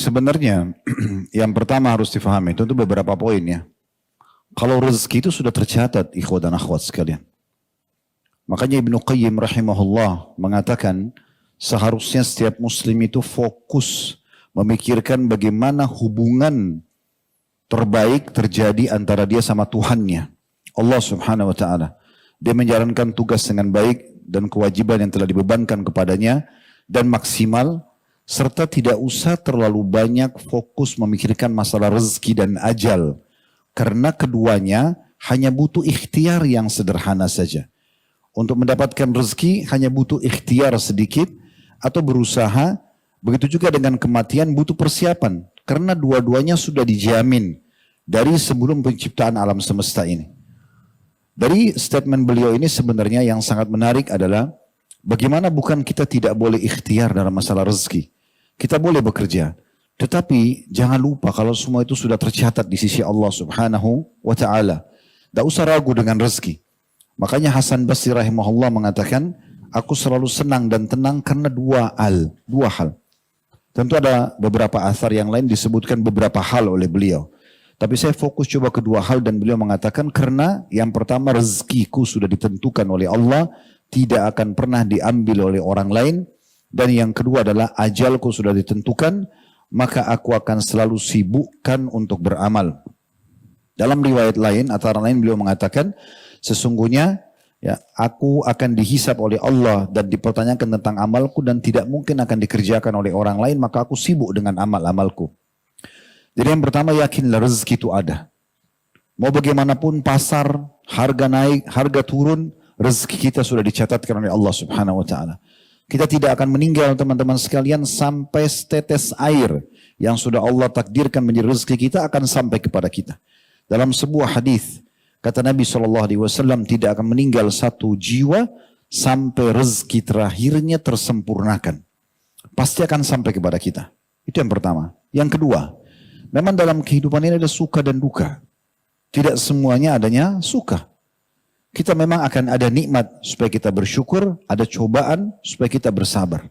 Sebenarnya yang pertama harus difahami itu beberapa poin ya. Kalau rezeki itu sudah tercatat ikhwat dan akhwat sekalian. Makanya Ibnu Qayyim rahimahullah mengatakan seharusnya setiap muslim itu fokus memikirkan bagaimana hubungan terbaik terjadi antara dia sama Tuhannya, Allah subhanahu wa ta'ala. Dia menjalankan tugas dengan baik dan kewajiban yang telah dibebankan kepadanya dan maksimal, serta tidak usah terlalu banyak fokus memikirkan masalah rezeki dan ajal. Karena keduanya hanya butuh ikhtiar yang sederhana saja. Untuk mendapatkan rezeki hanya butuh ikhtiar sedikit atau berusaha. Begitu juga dengan kematian butuh persiapan. Karena dua-duanya sudah dijamin dari sebelum penciptaan alam semesta ini. Dari statement beliau ini sebenarnya yang sangat menarik adalah bagaimana bukan kita tidak boleh ikhtiar dalam masalah rezeki. Kita boleh bekerja. Tetapi jangan lupa kalau semua itu sudah tercatat di sisi Allah subhanahu wa ta'ala. Tidak usah ragu dengan rezeki. Makanya Hasan Basri rahimahullah mengatakan, aku selalu senang dan tenang karena dua hal. Tentu ada beberapa athar yang lain disebutkan beberapa hal oleh beliau. Tapi saya fokus coba kedua hal dan beliau mengatakan karena yang pertama rezekiku sudah ditentukan oleh Allah, tidak akan pernah diambil oleh orang lain. Dan yang kedua adalah ajalku sudah ditentukan, maka aku akan selalu sibukkan untuk beramal. Dalam riwayat lain, antara lain beliau mengatakan, sesungguhnya ya, aku akan dihisap oleh Allah dan dipertanyakan tentang amalku dan tidak mungkin akan dikerjakan oleh orang lain, maka aku sibuk dengan amal-amalku. Jadi yang pertama, yakinlah rezeki itu ada. Mau bagaimanapun pasar, harga naik, harga turun, rezeki kita sudah dicatatkan oleh Allah subhanahu wa ta'ala. Kita tidak akan meninggal teman-teman sekalian sampai setetes air yang sudah Allah takdirkan menjadi rezeki kita akan sampai kepada kita. Dalam sebuah hadis kata Nabi SAW tidak akan meninggal satu jiwa sampai rezeki terakhirnya tersempurnakan. Pasti akan sampai kepada kita. Itu yang pertama. Yang kedua, memang dalam kehidupan ini ada suka dan duka. Tidak semuanya adanya suka. Kita memang akan ada nikmat supaya kita bersyukur, ada cobaan supaya kita bersabar.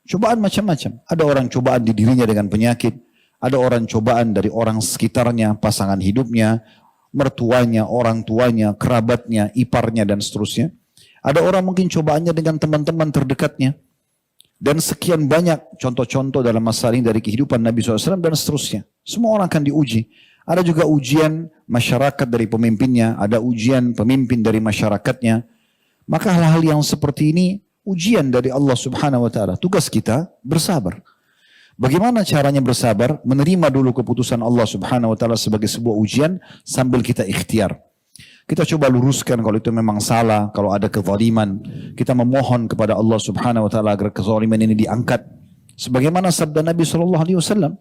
Cobaan macam-macam. Ada orang cobaan di dirinya dengan penyakit, ada orang cobaan dari orang sekitarnya, pasangan hidupnya, mertuanya, orang tuanya, kerabatnya, iparnya dan seterusnya. Ada orang mungkin cobaannya dengan teman-teman terdekatnya. Dan sekian banyak contoh-contoh dalam masalah ini dari kehidupan Nabi SAW dan seterusnya. Semua orang akan diuji. Ada juga ujian masyarakat dari pemimpinnya, ada ujian pemimpin dari masyarakatnya. Maka hal-hal yang seperti ini ujian dari Allah subhanahu wa ta'ala. Tugas kita bersabar. Bagaimana caranya bersabar? Menerima dulu keputusan Allah subhanahu wa ta'ala sebagai sebuah ujian sambil kita ikhtiar. Kita coba luruskan kalau itu memang salah, kalau ada kezaliman. Kita memohon kepada Allah subhanahu wa ta'ala agar kezaliman ini diangkat. Sebagaimana sabda Nabi SAW.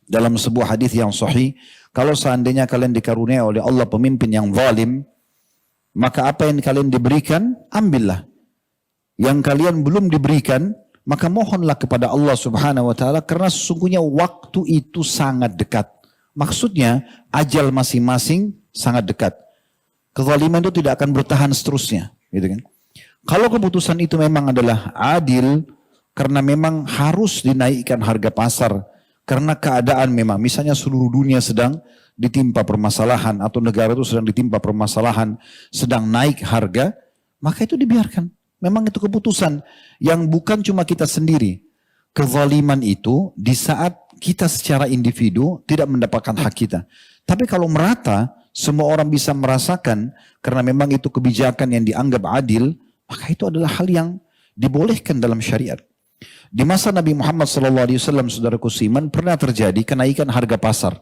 Dalam sebuah hadis yang sahih, kalau seandainya kalian dikaruniai oleh Allah pemimpin yang zalim, maka apa yang kalian diberikan, ambillah. Yang kalian belum diberikan, maka mohonlah kepada Allah subhanahu wa ta'ala, karena sesungguhnya waktu itu sangat dekat. Maksudnya, ajal masing-masing sangat dekat. Kezaliman itu tidak akan bertahan seterusnya. Gitu kan? Kalau keputusan itu memang adalah adil, karena memang harus dinaikkan harga pasar, karena keadaan memang, misalnya seluruh dunia sedang ditimpa permasalahan atau negara itu sedang ditimpa permasalahan, sedang naik harga, maka itu dibiarkan. Memang itu keputusan yang bukan cuma kita sendiri. Kezaliman itu di saat kita secara individu tidak mendapatkan hak kita. Tapi kalau merata, semua orang bisa merasakan karena memang itu kebijakan yang dianggap adil, maka itu adalah hal yang dibolehkan dalam syariat. Di masa Nabi Muhammad SAW, saudaraku seiman, pernah terjadi kenaikan harga pasar.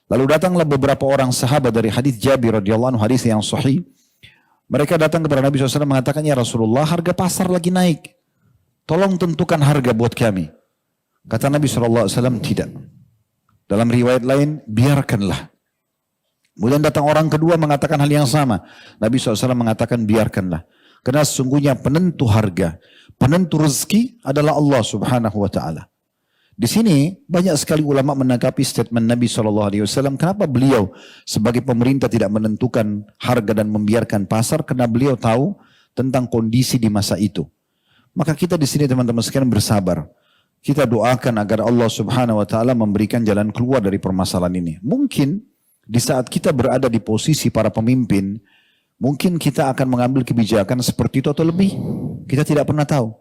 Lalu datanglah beberapa orang sahabat dari hadis Jabir radhiyallahu anhu, hadis yang sahih. Mereka datang kepada Nabi SAW mengatakan, ya Rasulullah, harga pasar lagi naik. Tolong tentukan harga buat kami. Kata Nabi SAW, tidak. Dalam riwayat lain, biarkanlah. Kemudian datang orang kedua mengatakan hal yang sama. Nabi SAW mengatakan, biarkanlah. Karena sesungguhnya penentu harga, penentu rezeki adalah Allah subhanahu wa ta'ala. Di sini banyak sekali ulama menanggapi statement Nabi SAW. Kenapa beliau sebagai pemerintah tidak menentukan harga dan membiarkan pasar? Karena beliau tahu tentang kondisi di masa itu. Maka kita di sini teman-teman sekalian bersabar. kita doakan agar Allah Subhanahu wa taala memberikan jalan keluar dari permasalahan ini. Mungkin di saat kita berada di posisi para pemimpin, mungkin kita akan mengambil kebijakan seperti itu atau lebih. Kita tidak pernah tahu.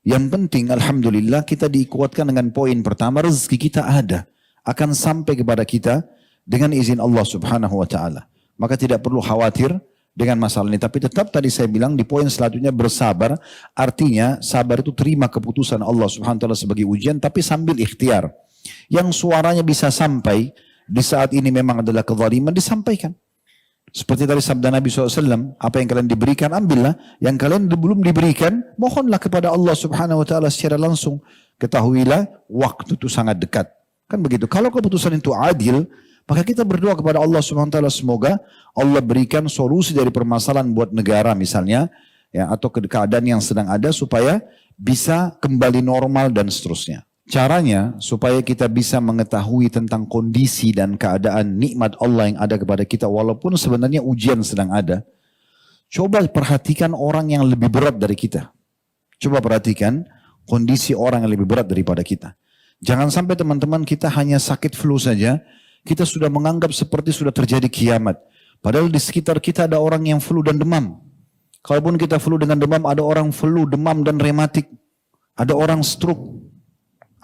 Yang penting alhamdulillah kita dikuatkan dengan poin pertama, rezeki kita ada, akan sampai kepada kita dengan izin Allah Subhanahu wa taala. Maka tidak perlu khawatir dengan masalah ini. Tapi tetap tadi saya bilang di poin selanjutnya bersabar. Artinya sabar itu terima keputusan Allah Subhanahu wa taala sebagai ujian tapi sambil ikhtiar. Yang suaranya bisa sampai di saat ini memang adalah kezaliman, disampaikan. Seperti tadi sabda Nabi SAW, apa yang kalian diberikan ambillah, yang kalian belum diberikan mohonlah kepada Allah Subhanahu wa taala secara langsung. Ketahuilah waktu itu sangat dekat. Kan begitu. Kalau keputusan itu adil, maka kita berdoa kepada Allah Subhanahu wa taala semoga Allah berikan solusi dari permasalahan buat negara misalnya, ya, atau keadaan yang sedang ada supaya bisa kembali normal dan seterusnya. Caranya supaya kita bisa mengetahui tentang kondisi dan keadaan nikmat Allah yang ada kepada kita walaupun sebenarnya ujian sedang ada. Coba perhatikan orang yang lebih berat dari kita. Coba perhatikan kondisi orang yang lebih berat daripada kita. Jangan sampai teman-teman kita hanya sakit flu saja, kita sudah menganggap seperti sudah terjadi kiamat. Padahal di sekitar kita ada orang yang flu dan demam. Kalaupun kita flu dengan demam, ada orang flu, demam dan rematik. Ada orang stroke.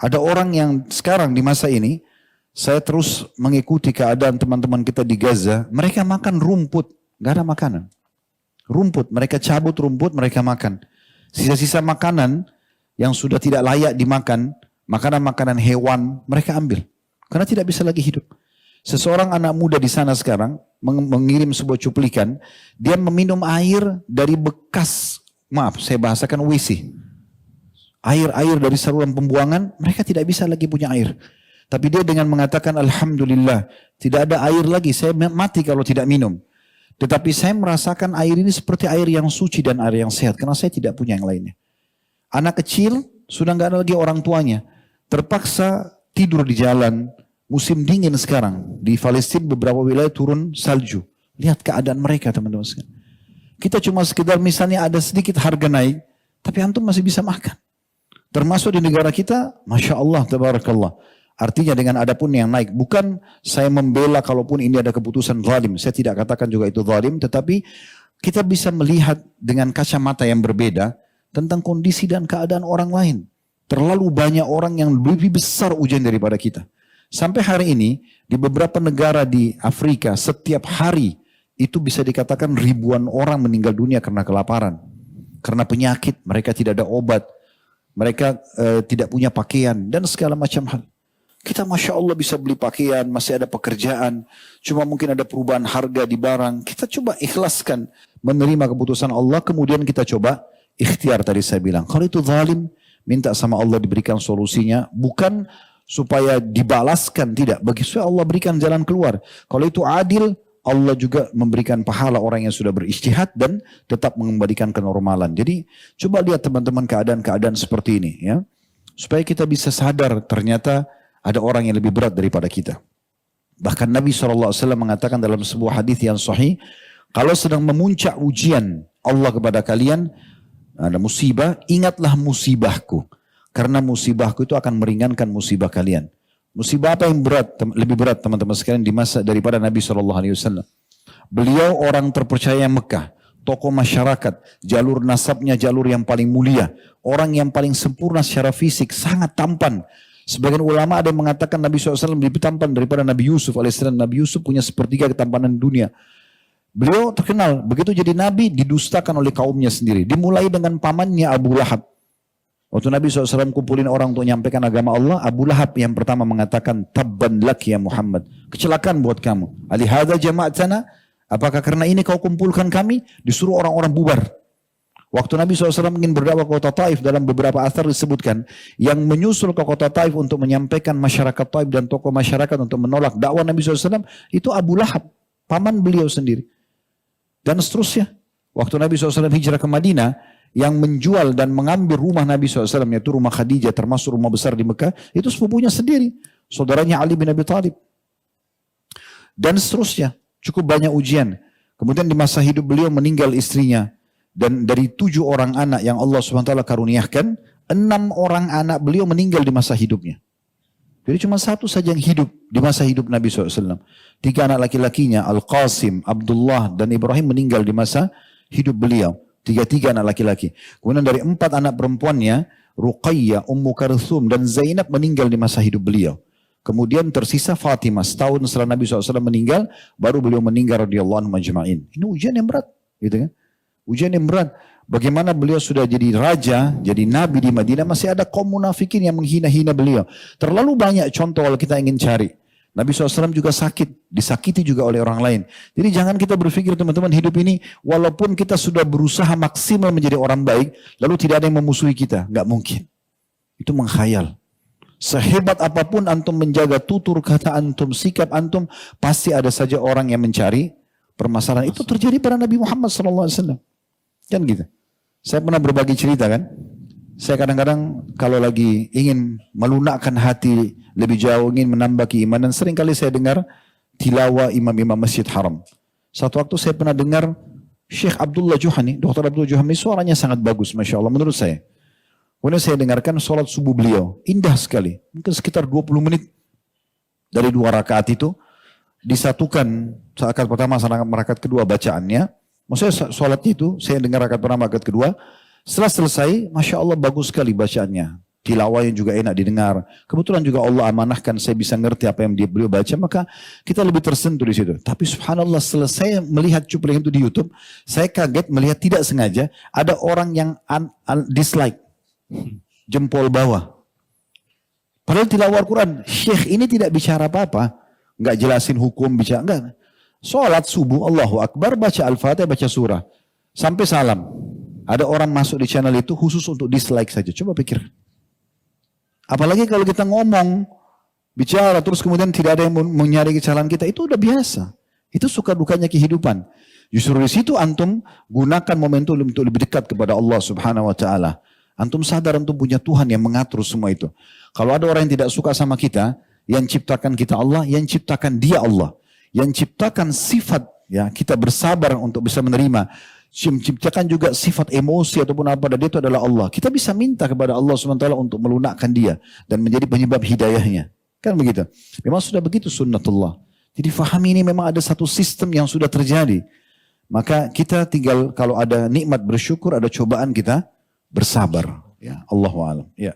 Ada orang yang sekarang di masa ini, saya terus mengikuti keadaan teman-teman kita di Gaza, mereka makan rumput, gak ada makanan. Rumput, mereka cabut rumput, mereka makan. Sisa-sisa makanan yang sudah tidak layak dimakan, makanan-makanan hewan, mereka ambil. Karena tidak bisa lagi hidup. Seseorang anak muda di sana sekarang mengirim sebuah cuplikan, dia meminum air dari bekas, maaf saya bahasakan WC. Air-air dari saluran pembuangan, mereka tidak bisa lagi punya air. Tapi dia dengan mengatakan, Alhamdulillah, tidak ada air lagi, saya mati kalau tidak minum. Tetapi saya merasakan air ini seperti air yang suci dan air yang sehat, karena saya tidak punya yang lainnya. Anak kecil, sudah nggak ada lagi orang tuanya. Terpaksa tidur di jalan, musim dingin sekarang. Di Palestina beberapa wilayah turun salju. Lihat keadaan mereka teman-teman sekalian. Kita cuma sekedar misalnya ada sedikit harga naik, tapi antum masih bisa makan. Termasuk di negara kita, Masya Allah, Tabarakallah. Artinya dengan adapun yang naik. Bukan saya membela kalaupun ini ada keputusan zalim. Saya tidak katakan juga itu zalim. Tetapi kita bisa melihat dengan kacamata yang berbeda tentang kondisi dan keadaan orang lain. Terlalu banyak orang yang lebih besar ujian daripada kita. Sampai hari ini, di beberapa negara di Afrika, setiap hari itu bisa dikatakan ribuan orang meninggal dunia karena kelaparan. Karena penyakit, mereka tidak ada obat. Mereka tidak punya pakaian dan segala macam hal. Kita Masya Allah bisa beli pakaian, masih ada pekerjaan. Cuma mungkin ada perubahan harga di barang. Kita coba ikhlaskan menerima keputusan Allah. Kemudian kita coba ikhtiar tadi saya bilang. Kalau itu zalim, minta sama Allah diberikan solusinya. Bukan supaya dibalaskan, tidak. Bagi supaya Allah berikan jalan keluar. Kalau itu adil, Allah juga memberikan pahala orang yang sudah berijtihad dan tetap mengembalikan kenormalan. Jadi coba lihat teman-teman keadaan-keadaan seperti ini, ya, supaya kita bisa sadar ternyata ada orang yang lebih berat daripada kita. Bahkan Nabi SAW mengatakan dalam sebuah hadis yang sahih, kalau sedang memuncak ujian Allah kepada kalian, ada musibah, ingatlah musibahku, karena musibahku itu akan meringankan musibah kalian. Musibah apa yang berat, lebih berat teman-teman sekalian di masa daripada Nabi SAW. Beliau orang terpercaya Mekah, tokoh masyarakat, jalur nasabnya jalur yang paling mulia, orang yang paling sempurna secara fisik, sangat tampan. Sebagian ulama ada yang mengatakan Nabi SAW lebih tampan daripada Nabi Yusuf alaihissalam. Nabi Yusuf punya sepertiga ketampanan dunia. Beliau terkenal, begitu jadi Nabi didustakan oleh kaumnya sendiri. Dimulai dengan pamannya Abu Lahab. Waktu Nabi SAW kumpulin orang untuk menyampaikan agama Allah, Abu Lahab yang pertama mengatakan, Tabban lak ya Muhammad. Kecelakaan buat kamu. Alihada jama'atana, apakah karena ini kau kumpulkan kami? Disuruh orang-orang bubar. Waktu Nabi SAW ingin berdakwah ke kota Taif, dalam beberapa athar disebutkan, yang menyusul ke kota Taif untuk menyampaikan masyarakat Taif dan tokoh masyarakat untuk menolak dakwah Nabi SAW, itu Abu Lahab, paman beliau sendiri. Dan seterusnya. Waktu Nabi SAW hijrah ke Madinah, yang menjual dan mengambil rumah Nabi SAW, yaitu rumah Khadijah, termasuk rumah besar di Mekah, itu sepupunya sendiri, saudaranya Ali bin Abi Thalib. Dan seterusnya, cukup banyak ujian. Kemudian di masa hidup beliau meninggal istrinya, dan dari 7 orang anak yang Allah SWT karuniakan, 6 orang anak beliau meninggal di masa hidupnya. Jadi cuma satu saja yang hidup di masa hidup Nabi SAW. 3 anak laki-lakinya, Al-Qasim, Abdullah, dan Ibrahim meninggal di masa hidup beliau. 3 anak laki-laki. Kemudian dari 4 anak perempuannya, Ruqayyah, Ummu Kalthum, dan Zainab meninggal di masa hidup beliau. Kemudian tersisa Fatimah. Setahun setelah Nabi SAW meninggal, baru beliau meninggal radhiyallahu anhu majma'in. Ini ujian yang berat. Gitu kan? Ujian yang berat. Bagaimana beliau sudah jadi raja, jadi nabi di Madinah, masih ada kaum munafikin yang menghina-hina beliau. Terlalu banyak contoh kalau kita ingin cari. Nabi SAW juga sakit, disakiti juga oleh orang lain. Jadi jangan kita berpikir teman-teman hidup ini, walaupun kita sudah berusaha maksimal menjadi orang baik, lalu tidak ada yang memusuhi kita. Nggak mungkin. Itu menghayal. Sehebat apapun antum menjaga tutur kata antum, sikap antum, pasti ada saja orang yang mencari permasalahan. Itu terjadi pada Nabi Muhammad SAW. Kan gitu. Saya pernah berbagi cerita kan. Saya kadang-kadang kalau lagi ingin melunakkan hati lebih jauh, ingin menambah keimanan, seringkali saya dengar tilawah imam-imam Masjid Haram. Satu waktu saya pernah dengar Syekh Abdullah Juhani, Dr. Abdullah Juhani, suaranya sangat bagus, Masya Allah, menurut saya. Kemudian saya dengarkan sholat subuh beliau, indah sekali. Mungkin sekitar 20 menit dari 2 rakaat itu, disatukan rakaat pertama sama rakaat kedua bacaannya. Maksudnya sholatnya itu, saya dengar rakaat pertama, rakaat kedua. Setelah selesai, Masya Allah bagus sekali bacaannya. Tilawahnya juga enak didengar. Kebetulan juga Allah amanahkan saya bisa ngerti apa yang beliau baca, maka kita lebih tersentuh di situ. Tapi subhanallah selesai melihat cuplikan itu di YouTube, saya kaget melihat tidak sengaja ada orang yang dislike. Jempol bawah. Padahal tilawah Al-Quran, Syekh ini tidak bicara apa-apa. Nggak jelasin hukum, bicara, enggak. Sholat subuh, Allahu Akbar, baca Al-Fatihah, baca surah. Sampai salam. Ada orang masuk di channel itu khusus untuk dislike saja. Coba pikir. Apalagi kalau kita ngomong, bicara, terus kemudian tidak ada yang menyari kesalahan kita. Itu udah biasa. Itu suka dukanya kehidupan. Justru di situ antum gunakan momentum untuk lebih dekat kepada Allah Subhanahu Wa Taala. Antum sadar antum punya Tuhan yang mengatur semua itu. Kalau ada orang yang tidak suka sama kita, yang ciptakan kita Allah, yang ciptakan dia Allah. Yang ciptakan sifat, ya kita bersabar untuk bisa menerima. Menciptakan juga sifat emosi ataupun apa, dan dia itu adalah Allah. Kita bisa minta kepada Allah SWT untuk melunakkan dia dan menjadi penyebab hidayahnya. Kan begitu. Memang sudah begitu sunnatullah. Jadi fahami ini memang ada satu sistem yang sudah terjadi. Maka kita tinggal kalau ada nikmat bersyukur, ada cobaan kita bersabar. Ya, Allahu a'lam. Ya.